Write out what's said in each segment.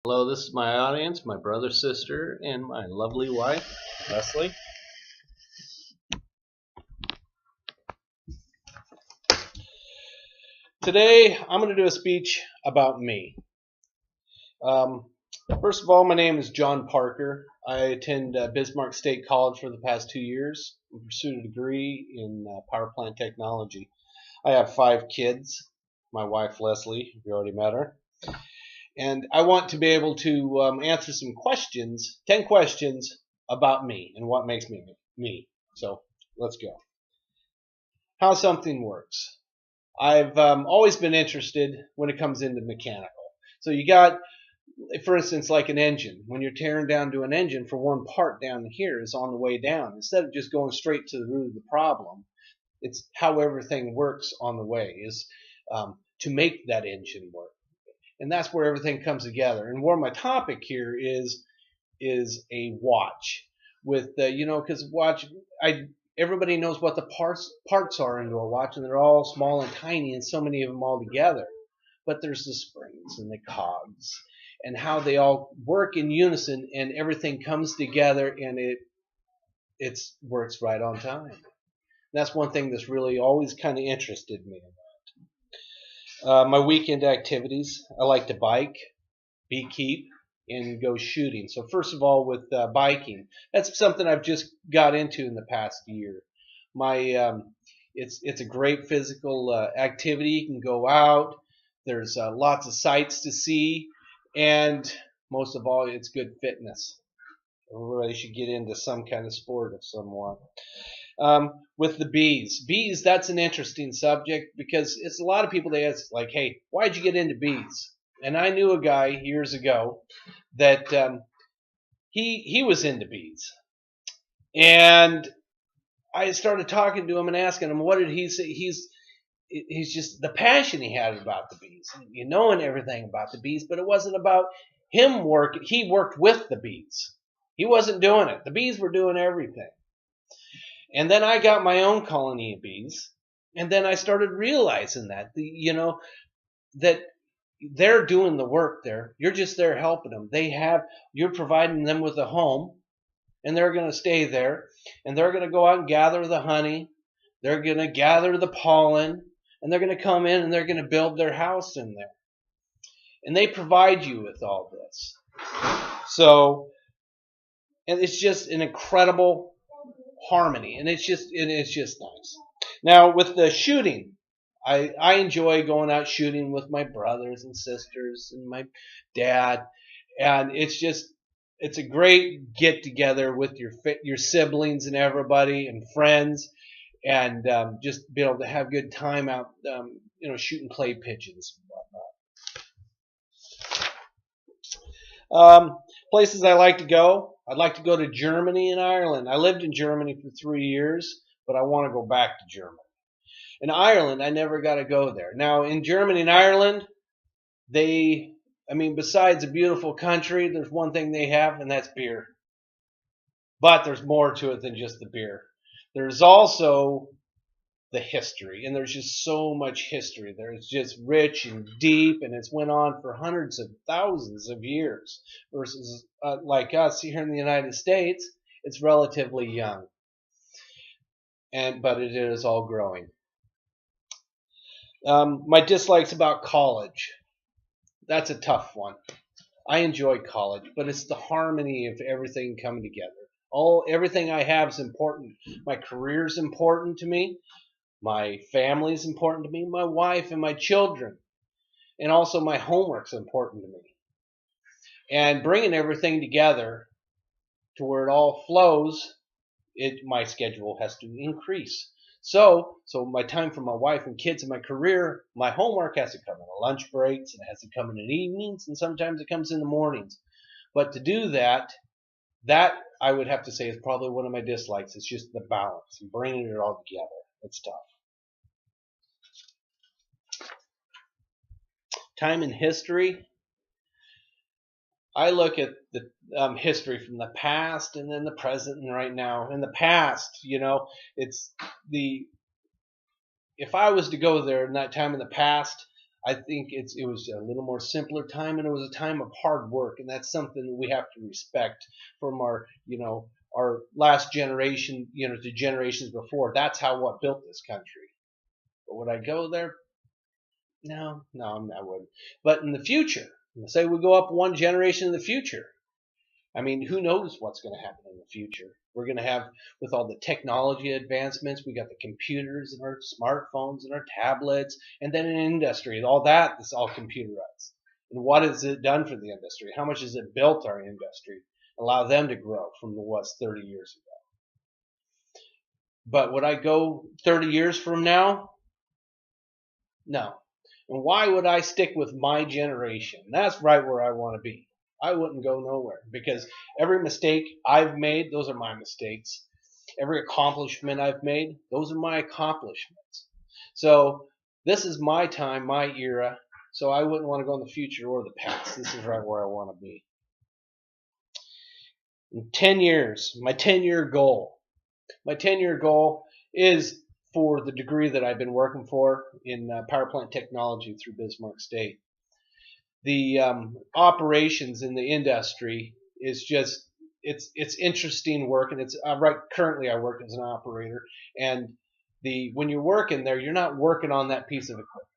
Hello, this is my audience, my brother, sister, and my lovely wife, Leslie. Today, I'm going to do a speech about me. First of all, my name is John Parker. I attend Bismarck State College for the past 2 years and pursued a degree in power plant technology. I have 5 kids. My wife, Leslie, you already met her. And I want to be able to answer some questions, 10 questions about me and what makes me me. So let's go. How something works. I've always been interested when it comes into mechanical. So you got, for instance, like an engine. When you're tearing down to an engine, for one part down here is on the way down. Instead of just going straight to the root of the problem, it's how everything works on the way is to make that engine work. And that's where everything comes together. And where my topic here is a watch with because watch, everybody knows what the parts are into a watch, and they're all small and tiny, and so many of them all together. But there's the springs and the cogs, and how they all work in unison, and everything comes together, and it works right on time. And that's one thing that's really always kind of interested me. My weekend activities, I like to bike, beekeep, and go shooting. So first of all, with biking, that's something I've just got into in the past year. It's a great physical activity. You can go out. There's lots of sights to see, and most of all, it's good fitness. Everybody should get into some kind of sport of somewhat. With the bees, that's an interesting subject because it's a lot of people they ask, like, hey, why'd you get into bees? And I knew a guy years ago that he was into bees, and I started talking to him and asking him, what did he say? He's just the passion he had about the bees, knowing everything about the bees, but it wasn't about him working. He worked with the bees. He wasn't doing it. The bees were doing everything. And then I got my own colony of bees, and then I started realizing that, that they're doing the work there. You're just there helping them. You're providing them with a home, and they're going to stay there, and they're going to go out and gather the honey. They're going to gather the pollen, and they're going to come in and they're going to build their house in there. And they provide you with all this. So, and it's just an incredible harmony, and it's just nice. Now with the shooting, I enjoy going out shooting with my brothers and sisters and my dad, and it's a great get together with your siblings and everybody and friends, and just be able to have good time out shooting clay pigeons and whatnot. Places I like to go. I'd like to go to Germany and Ireland. I lived in Germany for 3 years, but I want to go back to Germany. In Ireland, I never got to go there. Now, in Germany and Ireland, besides a beautiful country, there's one thing they have, and that's beer. But there's more to it than just the beer. There's also the history, and there's just so much history there. It's just rich and deep, and it's went on for hundreds of thousands of years versus like us here in the United States, it's relatively young, but it is all growing. My dislikes about college, that's a tough one. I enjoy college, but it's the harmony of everything coming together. Everything I have is important. My career is important to me. My family is important to me, my wife and my children, and also my homework is important to me. And bringing everything together to where it all flows, my schedule has to increase. So my time for my wife and kids and my career, my homework has to come in lunch breaks, and it has to come in the evenings, and sometimes it comes in the mornings. But to do that I would have to say is probably one of my dislikes. It's just the balance and bringing it all together. It's tough. Time in history. I look at the history from the past and then the present and right now. In the past, if I was to go there in that time in the past, I think it was a little more simpler time, and it was a time of hard work, and that's something that we have to respect from our last generation, to generations before. That's what built this country. But would I go there? No, I wouldn't. But in the future, say we go up one generation in the future, I mean, who knows what's going to happen in the future? We're going to have, with all the technology advancements, we got the computers and our smartphones and our tablets, and then in industry, all that is all computerized. And what has it done for the industry? How much has it built our industry? Allow them to grow from what was 30 years ago. But would I go 30 years from now? No. And why would I stick with my generation? That's right where I want to be. I wouldn't go nowhere, because every mistake I've made, those are my mistakes. Every accomplishment I've made, those are my accomplishments. So this is my time, my era. So I wouldn't want to go in the future or the past. This is right where I want to be. In 10 years, my 10-year goal. My 10-year goal is for the degree that I've been working for in power plant technology through Bismarck State. The operations in the industry is just it's interesting work, and it's currently I work as an operator, and when you're working there, you're not working on that piece of equipment,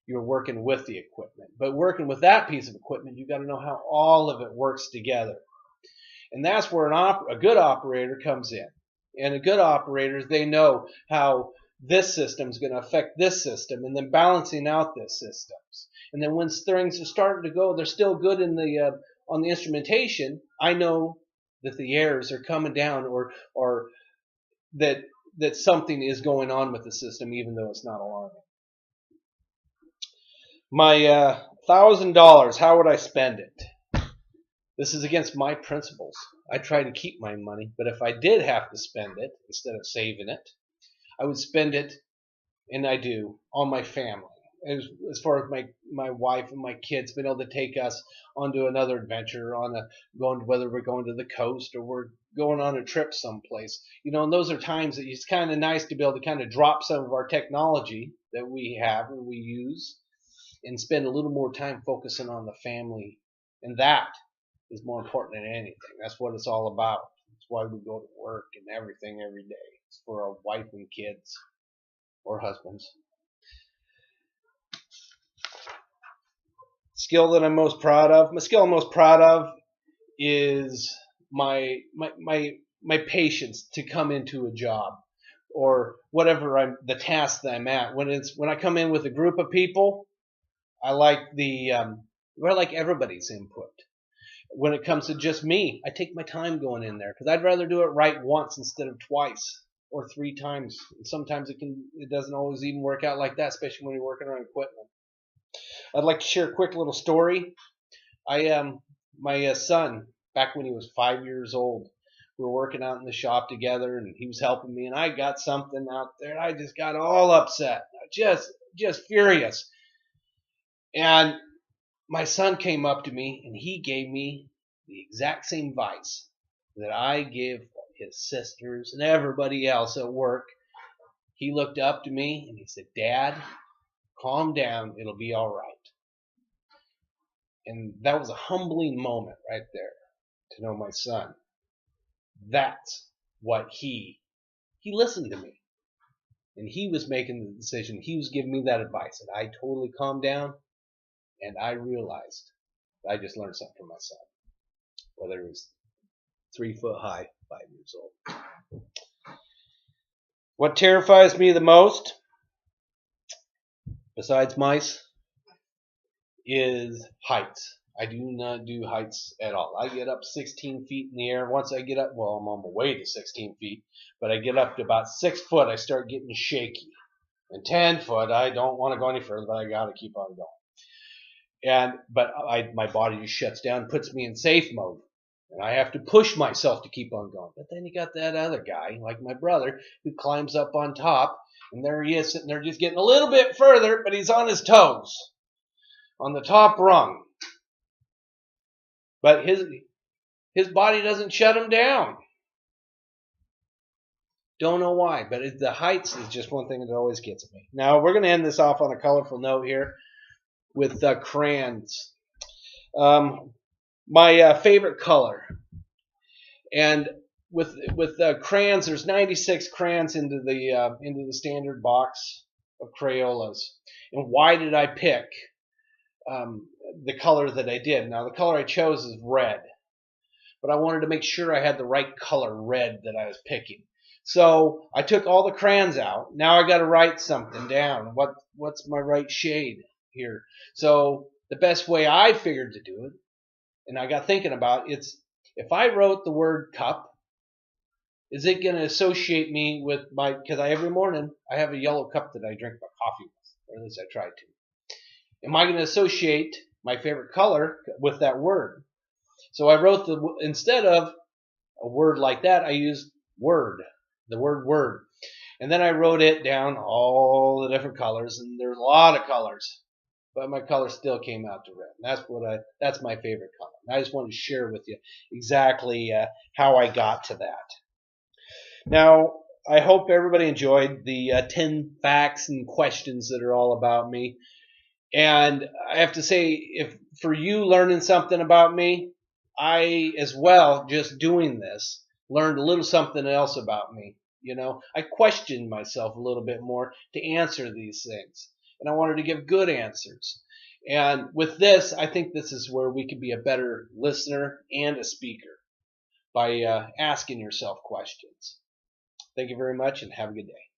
you're working with the equipment. But working with that piece of equipment, you got to know how all of it works together, and that's where a good operator comes in. And a good operator, they know how this system is going to affect this system, and then balancing out this systems. And then when things are starting to go, they're still good in on the instrumentation. I know that the errors are coming down, or that something is going on with the system, even though it's not alarming. My $1,000. How would I spend it? This is against my principles. I try to keep my money, but if I did have to spend it instead of saving it, I would spend it, and I do, on my family. As far as my wife and my kids being able to take us onto another adventure, whether we're going to the coast or we're going on a trip someplace, and those are times that it's kind of nice to be able to kind of drop some of our technology that we have and we use, and spend a little more time focusing on the family, and that is more important than anything. That's what it's all about. That's why we go to work and everything every day. It's for our wife and kids or husbands. Skill that I'm most proud of. My skill I'm most proud of is my patience to come into a job or whatever the task that I'm at. When I come in with a group of people, I like everybody's input. When it comes to just me, I take my time going in there, because I'd rather do it right once instead of twice or 3 times. And sometimes it doesn't always even work out like that, especially when you're working on equipment. I'd like to share a quick little story. My son, back when he was 5 years old, we were working out in the shop together, and he was helping me, and I got something out there, and I just got all upset, just furious. And my son came up to me, and he gave me the exact same advice that I give his sisters and everybody else at work. He looked up to me and he said, "Dad, calm down. It'll be all right." And that was a humbling moment right there, to know my son. That's what he listened to me. And he was making the decision. He was giving me that advice. And I totally calmed down. And I realized I just learned something from my son, whether he was 3 foot high, 5 years old. What terrifies me the most, besides mice, is heights. I do not do heights at all. I get up 16 feet in the air. Once I get up, well, I'm on my way to 16 feet, but I get up to about 6 foot, I start getting shaky. And 10 foot, I don't want to go any further, but I got to keep on going. But my body just shuts down, puts me in safe mode, and I have to push myself to keep on going. But then you got that other guy, like my brother, who climbs up on top, and there he is sitting there just getting a little bit further, but he's on his toes, on the top rung. But his body doesn't shut him down. Don't know why, but the heights is just one thing that always gets me. Now, we're going to end this off on a colorful note here. with crayons. My favorite color, and with crayons, there's 96 crayons into the standard box of Crayolas. And why did I pick the color that I did? Now, the color I chose is red, but I wanted to make sure I had the right color red that I was picking. So I took all the crayons out. Now I got to write something down. What's my right shade here? So the best way I figured to do it, and I got thinking about it's if I wrote the word cup, is it going to associate me with because every morning I have a yellow cup that I drink my coffee with, or at least I try to. Am I going to associate my favorite color with that word? So I wrote instead of a word like that, I used the word word. And then I wrote it down, all the different colors, and there's a lot of colors, but my color still came out to red. And that's my favorite color. And I just wanted to share with you exactly how I got to that. Now, I hope everybody enjoyed the 10 facts and questions that are all about me. And I have to say, if for you learning something about me, I as well, just doing this, learned a little something else about me. I questioned myself a little bit more to answer these things. And I wanted to give good answers. And with this, I think this is where we can be a better listener and a speaker by asking yourself questions. Thank you very much and have a good day.